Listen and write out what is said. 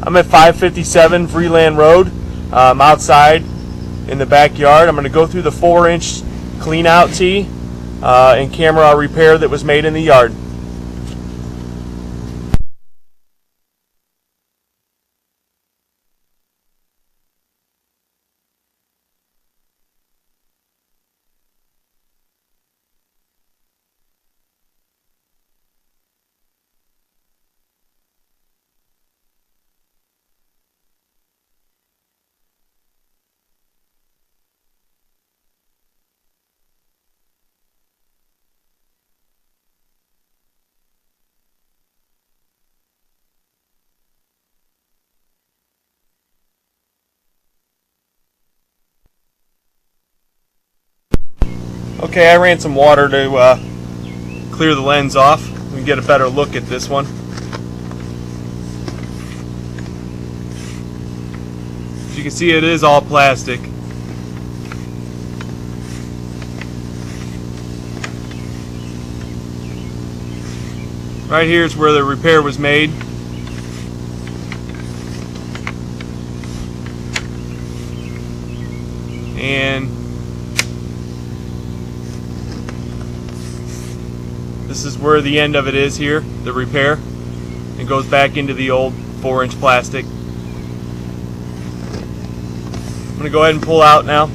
I'm at 557 Vreeland Road. I'm outside in the backyard. I'm going to go through the 4-inch clean out tee and camera repair that was made in the yard. Okay, I ran some water to clear the lens off. We can get a better look at this one. As you can see, it is all plastic. Right here is where the repair was made. And this is where the end of it is here, the repair. It goes back into the old 4-inch plastic. I'm going to go ahead and pull out now.